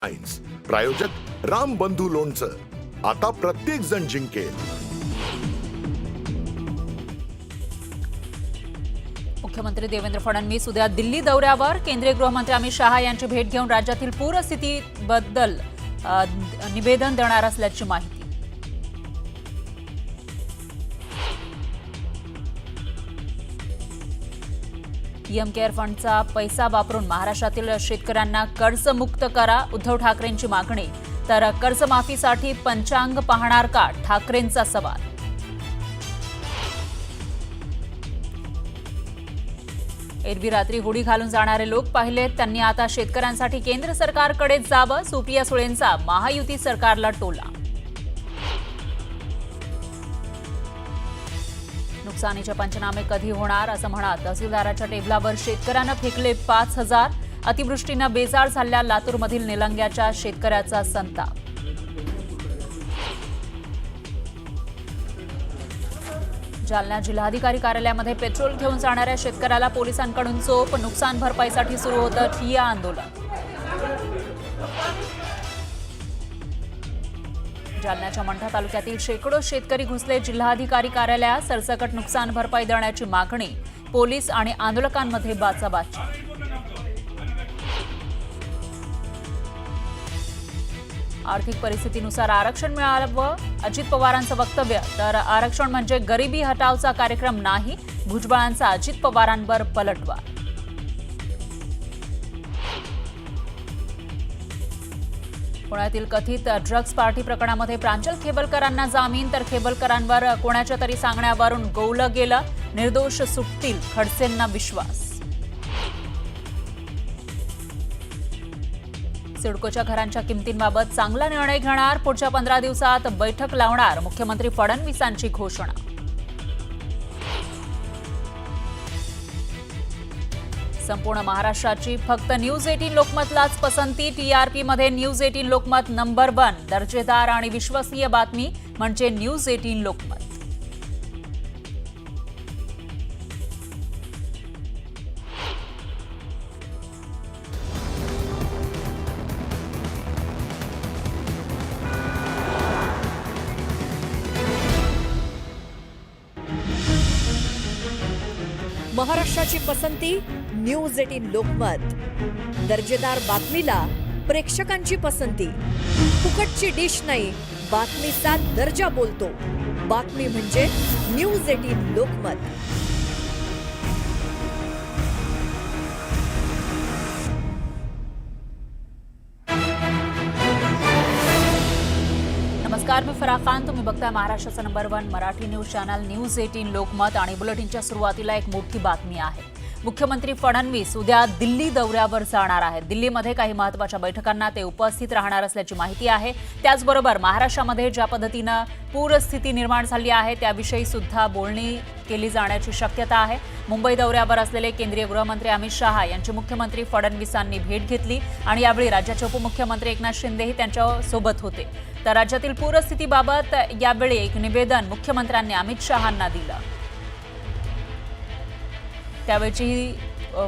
Science प्रायोजक राम बंधू लोणचं, आता प्रत्येक जण जिंकेल। मुख्यमंत्री देवेंद्र फडणवीस उद्या दिल्ली दौऱ्यावर। केंद्रीय गृहमंत्री अमित शहा यांची भेट घेऊन राज्यातील पूरस्थितीबद्दल निवेदन देणार असल्याची माहिती। पीएम केअर फंडचा पैसा वापरून महाराष्ट्रातील शेतकऱ्यांना कर्जमुक्त करा, उद्धव ठाकरेंची मागणी। तर कर्जमाफीसाठी पंचांग पाहणार का, ठाकरेंचा सवाल। एरवी रात्री होडी घालून जाणारे लोक पाहिलेत, त्यांनी आता शेतकऱ्यांसाठी केंद्र सरकारकडे जावं। सुप्रिया सुळेंचा महायुती सरकारला टोला। नुकसानीचे पंचनामे कधी होणार असं म्हणत तहसीलदाराच्या टेबलावर शेतकऱ्यांना फेकले 5,000। अतिवृष्टीनं बेजार झालेल्या लातूरमधील निलंग्याच्या शेतकऱ्याचा संताप। जालना जिल्हाधिकारी कार्यालयामध्ये पेट्रोल घेऊन जाणाऱ्या शेतकऱ्याला पोलिसांकडून चोप। नुकसान भरपाईसाठी सुरू होतं ठिय्या आंदोलन। जालन्याच्या मंठा तालुक्यातील शेकडो शेतकरी घुसले जिल्हाधिकारी कार्यालयात। सरसकट नुकसान भरपाई देण्याची मागणी। पोलीस आणि आंदोलकांमध्ये बाचाबाची। आर्थिक परिस्थितीनुसार आरक्षण मिळावं, अजित पवारांचं वक्तव्य। तर आरक्षण म्हणजे गरिबी हटावचा कार्यक्रम नाही, भुजबळांचा अजित पवारांवर पलटवार। पुण्यातील कथित ड्रग्ज पार्टी प्रकरणामध्ये प्रांजल खेबलकरांना जामीन। तर खेबलकरांवर कोणाच्या तरी सांगण्यावरून गोवलं गेलं, निर्दोष सुटतील, खडसेंना विश्वास। सिडकोच्या घरांच्या किमतींबाबत चांगला निर्णय घेणार, पुढच्या 15 दिवसात बैठक लावणार, मुख्यमंत्री फडणवीसांची घोषणा। संपूर्ण महाराष्ट्राची फक्त न्यूज 18 लोकमतलाच पसंती। टीआरपी मध्ये न्यूज 18 लोकमत नंबर 1। दर्जेदार आणि विश्वसनीय बातमी म्हणजे न्यूज 18 लोकमत। महाराष्ट्राची पसंती न्यूज 18 लोकमत। दर्जेदार बातमीला प्रेक्षकांची पसंती। फुकटची डिश नाही, बातमीचा दर्जा बोलतो। बातमी म्हणजे न्यूज 18 लोकमत। नमस्कार, मी फराह खान। तुम्ही बघताय महाराष्ट्राचा number 1 Marathi news channel news 18 Lokmat. आणि बुलेटिनच्या सुरुवातीला एक मोठी बातमी आहे। मुख्यमंत्री फडणवीस उद्या दिल्ली दौऱ्यावर जाणार आहेत। दिल्लीमध्ये काही महत्त्वाच्या बैठकांना ते उपस्थित राहणार असल्याची माहिती आहे। त्याचबरोबर महाराष्ट्रामध्ये ज्या पद्धतीनं पूरस्थिती निर्माण झाली आहे त्याविषयी सुद्धा बोलणी केली जाण्याची शक्यता आहे। मुंबई दौऱ्यावर असलेले केंद्रीय गृहमंत्री अमित शहा यांची मुख्यमंत्री फडणवीसांनी भेट घेतली आणि यावेळी राज्याचे उपमुख्यमंत्री एकनाथ शिंदेही त्यांच्या सोबत होते। तर राज्यातील पूरस्थितीबाबत यावेळी एक निवेदन मुख्यमंत्र्यांनी अमित शहांना दिलं। त्यावेळची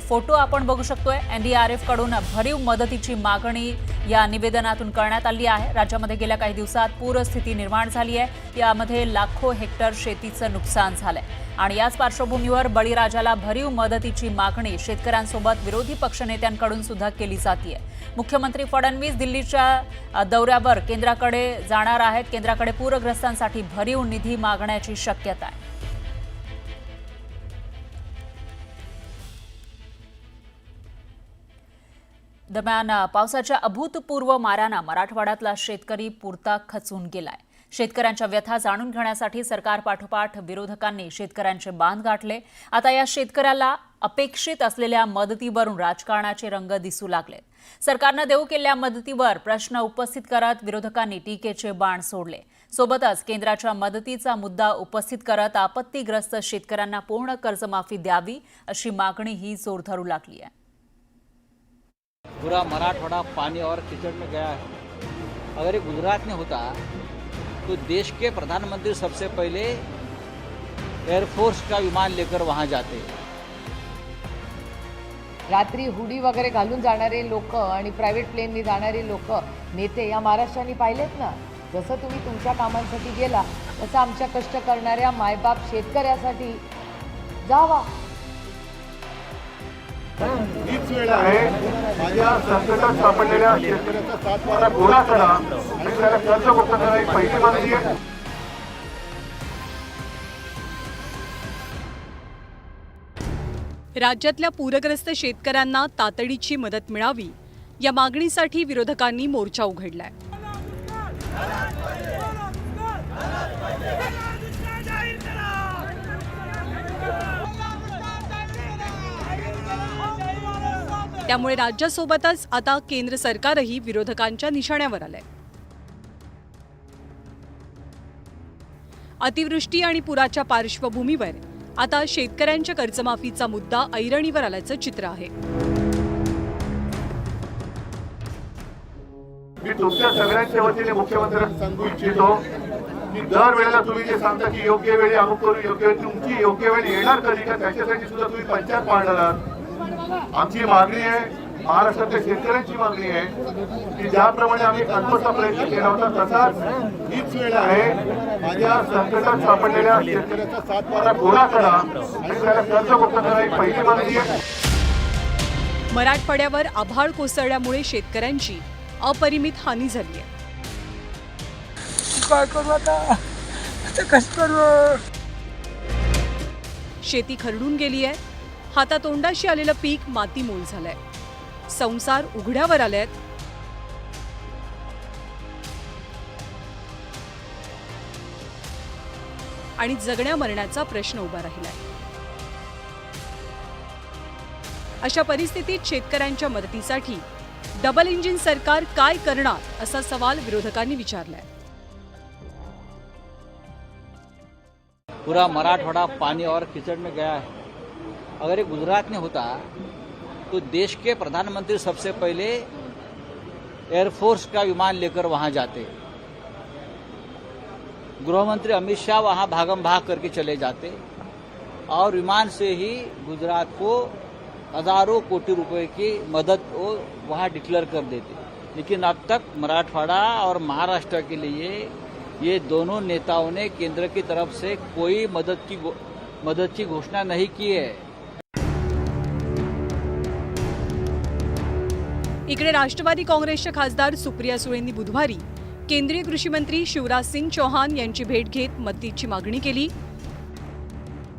फोटो आपण बघू शकतोय। एनडीआरएफ कडून भरीव मदतीची मागणी या निवेदनातून करण्यात आली आहे। राज्यामध्ये गेल्या काही दिवसात पूरस्थिती निर्माण झाली आहे, यामध्ये लाखो हेक्टर शेतीचं नुकसान झालंय आणि याच पार्श्वभूमीवर बळीराजाला भरीव मदतीची मागणी शेतकऱ्यांसोबत विरोधी पक्षनेत्यांकडून सुद्धा केली जाते। मुख्यमंत्री फडणवीस दिल्लीच्या दौऱ्यावर केंद्राकडे जाणार आहेत। केंद्राकडे पूरग्रस्तांसाठी भरीव निधी मागण्याची शक्यता आहे। दरम्यान पावसाच्या अभूतपूर्व मारानं मराठवाड्यातला शेतकरी पुरता खचून गेलाय। शेतकऱ्यांच्या व्यथा जाणून घेण्यासाठी सरकारपाठोपाठ विरोधकांनी शेतकऱ्यांचे बांध गाठले। आता या शेतकऱ्याला अपेक्षित असलेल्या मदतीवरून राजकारणाचे रंग दिसू लागलेत। सरकारनं देऊ केलेल्या मदतीवर प्रश्न उपस्थित करत विरोधकांनी टीकेचे बाण सोडले। सोबतच केंद्राच्या मदतीचा मुद्दा उपस्थित करत आपत्तीग्रस्त शेतकऱ्यांना पूर्ण कर्जमाफी द्यावी अशी मागणीही जोर धरू लागली आहे। पूरा मराठवाड़ा पानी और कीचड़ में गया है। अगर ये गुजरात में होता तो देश के प्रधानमंत्री सबसे पहले एयरफोर्स का विमान लेकर वहां जाते। रात्री हुडी वगैरे घालून जाणारे लोक आणि प्रायव्हेट प्लेननी जाणारे लोक नेते या महाराष्ट्राने पाहिलेत ना. जसं तुम्ही तुमच्या कामांसाठी गेला तसं आमच्या कष्ट करणाऱ्या मायबाप शेतकऱ्यासाठी जावा. हीच वेळ आहे माझ्या संकटात सापडलेल्या शेतकऱ्याचा सातबारा गोळा करा आणि त्याला कर्जमुक्त करायची पहिली मागणी आहे. राज्यातल्या पूरग्रस्त शेतकऱ्यांना तातडीची मदत मिळावी या मागणीसाठी विरोधकांनी मोर्चा उघडलाय. त्यामुळे राज्यासोबतच आता केंद्र सरकारही विरोधकांच्या निशाण्यावर आलंय. अतिवृष्टी आणि पुराच्या पार्श्वभूमीवर आता शेतकऱ्यांच्या कर्जमाफीचा मुद्दा ऐरणीवर आल्याचं चित्र आहे. मी तुमच्या सगळ्यांच्या वतीने मुख्यमंत्र्यांना सांगू इच्छितो की दर वेळेला तुम्ही जे सांगता की योग्य वेळी अमुक करू, योग्य वेळी तुमची योग्य वेळ येणार कधी का त्याच्यासाठी सुद्धा तुम्ही पंचायत पाळणार आहात. आमची मागणी आहे, महाराष्ट्रातल्या शेतकऱ्यांची मागणी आहे की ज्याप्रमाणे आम्ही कानपूरचा प्रयत्न केला होता तसाच हीच वेळ आहे माझ्या संकटात सापडलेल्या शेतकऱ्याचा सातबारा गोळा करा आणि त्याला कर्जमुक्त करायची पहिली मागणी आहे. मराठवाड्यावर आभाळ कोसळल्यामुळे शेतकऱ्यांची अपरिमित हानी झाली आहे. काय करू आता कसं करू. शेती खरडून गेली आहे. हातातोंडाशी आलेलं पीक मातीमोल झालंय. संसार उघड्यावर आलेत. आणि जगण्या मरण्याचा प्रश्न उभा राहिलाय. अशा परिस्थितीत शेतकऱ्यांच्या मदतीसाठी डबल इंजिन सरकार काय करणार असा सवाल विरोधकांनी विचारलाय. पूरा मराठवाड़ा पानी और कीचड़ में गया है. अगर ये गुजरात में होता तो देश के प्रधानमंत्री सबसे पहले एयरफोर्स का विमान लेकर वहां जाते. गृहमंत्री अमित शाह वहां भागम भाग करके चले जाते और विमान से ही गुजरात को हजारों कोटि रुपए की मदद वो वहां डिक्लेयर कर देते. लेकिन अब तक मराठवाड़ा और महाराष्ट्र के लिए ये दोनों नेताओं ने केंद्र की तरफ से कोई मदद की घोषणा नहीं की है. इकडे राष्ट्रवादी काँग्रेसच्या खासदार सुप्रिया सुळेंनी बुधवारी केंद्रीय कृषी मंत्री शिवराज सिंग चौहान यांची भेट घेत मदतीची मागणी केली.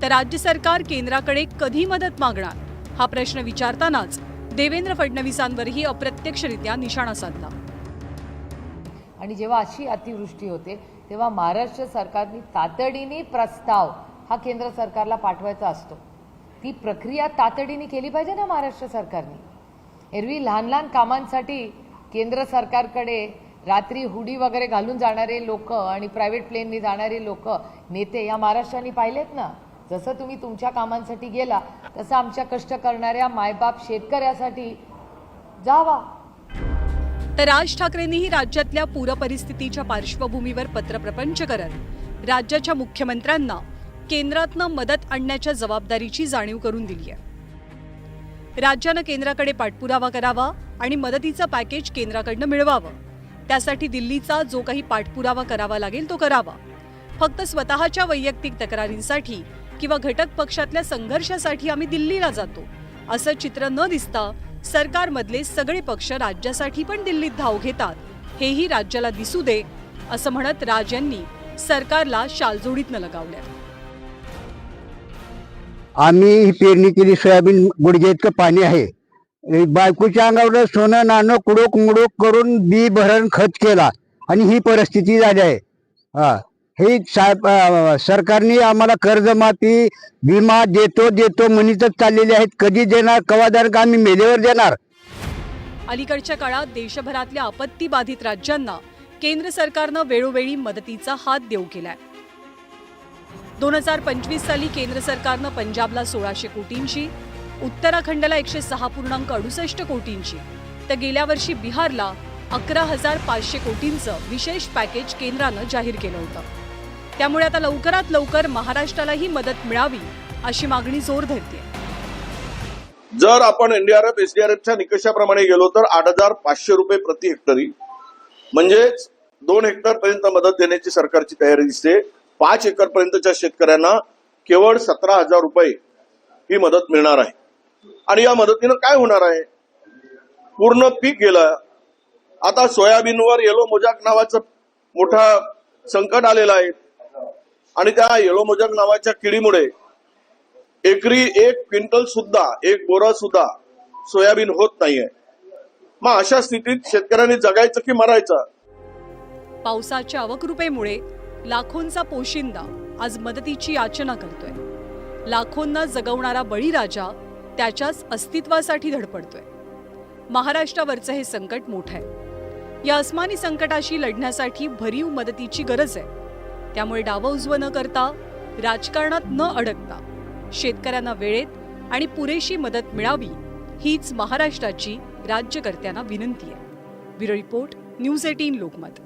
तर राज्य सरकार केंद्राकडे कधी मदत मागणार हा प्रश्न विचारतानाच देवेंद्र फडणवीसांवरही अप्रत्यक्षरित्या निशाणा साधला. आणि जेव्हा अशी अतिवृष्टी होते तेव्हा महाराष्ट्र सरकारने तातडीने प्रस्ताव हा केंद्र सरकारला पाठवायचा असतो. ती प्रक्रिया तातडीने केली पाहिजे ना महाराष्ट्र सरकारने. एरवी लहान लहान कामांसाठी केंद्र सरकारकडे रात्री हुडी वगैरे घालून जाणारे लोक आणि प्रायव्हेट प्लेननी जाणारे लोक नेते या महाराष्ट्राने पाहिलेत ना. जसं तुम्ही तुमच्या कामांसाठी गेला तसं आमच्या कष्ट करणाऱ्या मायबाप शेतकऱ्यासाठी जावा. तर राज ठाकरेंनीही राज्यातल्या पूरपरिस्थितीच्या पार्श्वभूमीवर पत्रप्रपंच करत राज्याच्या मुख्यमंत्र्यांना केंद्रातनं मदत आणण्याच्या जबाबदारीची जाणीव करून दिली आहे. राज्यानं केंद्राकडे पाठपुरावा करावा आणि मदतीचं पॅकेज केंद्राकडनं मिळवावं. त्यासाठी दिल्लीचा जो काही पाठपुरावा करावा लागेल तो करावा. फक्त स्वतःच्या वैयक्तिक तक्रारींसाठी किंवा घटक पक्षातल्या संघर्षासाठी आम्ही दिल्लीला जातो असं चित्र न दिसता सरकारमधले सगळे पक्ष राज्यासाठी पण दिल्लीत धाव घेतात हेही राज्याला दिसू दे असं म्हणत राज यांनी सरकारला शालजोडीतनं लगावलं. आम्ही ही पेरणी केली, सोयाबीन गुडघे इतकं पाणी आहे. बायकोच्या अंगावर सोनं नाणं कुडोक मुडोक करून बी भरण खत केला आणि ही परिस्थिती झाली आहे. हे सरकारने आम्हाला कर्जमाफी विमा देतो म्हणतच चाललेले आहेत. कधी देणार, कवा देणार का आम्ही मेलेवर देणार. अलीकडच्या काळात देशभरातल्या आपत्ती बाधित राज्यांना केंद्र सरकारनं वेळोवेळी मदतीचा हात देऊ केलाय. 2025 साली केंद्र सरकारनं पंजाबला 1600 कोटींची, उत्तराखंडला 106.68 कोटींची तर गेल्या वर्षी बिहारला 11,500 कोटींचं विशेष पॅकेज केंद्रानं जाहीर केलं होतं. त्यामुळे आता लवकरात लवकर महाराष्ट्रालाही मदत मिळावी अशी मागणी जोर धरते. जर आपण NDRF SDRFच्या निकषाप्रमाणे गेलो तर 8,500 रुपये प्रति हेक्टरी, म्हणजेच 2 हेक्टर पर्यंत मदत देण्याची सरकारची तयारी दिसते. 5 एकर पर्यंतच्या शेतकऱ्यांना केवळ 17,000 रुपये ही मदत मिळणार आहे. आणि या मदतीनं काय होणार आहे? पूर्ण पीक गेलं. आता सोयाबीनवर येलो मोजाक नावाचं मोठा संकट आलेलं आहे आणि त्या येलो मोजाक नावाच्या किडीमुळे एकरी 1 क्विंटल सुद्धा, 1 बोरा सुद्धा सोयाबीन होत नाहीये. मग अशा स्थितीत शेतकऱ्यांनी जगायचं की मरायचं? पावसाच्या अवकृपेमुळे लाखोंचा पोशिंदा आज मदतीची याचना करतोय. लाखोंना जगवणारा बळीराजा त्याच्याच अस्तित्वासाठी धडपडतोय. महाराष्ट्रावरचं हे संकट मोठं आहे. या अस्मानी संकटाशी लढण्यासाठी भरीव मदतीची गरज आहे. त्यामुळे डावं उजवं न करता, राजकारणात न अडकता शेतकऱ्यांना वेळेत आणि पुरेशी मदत मिळावी हीच महाराष्ट्राची राज्यकर्त्यांना विनंती आहे. Bureau report, news 18 Lokmat.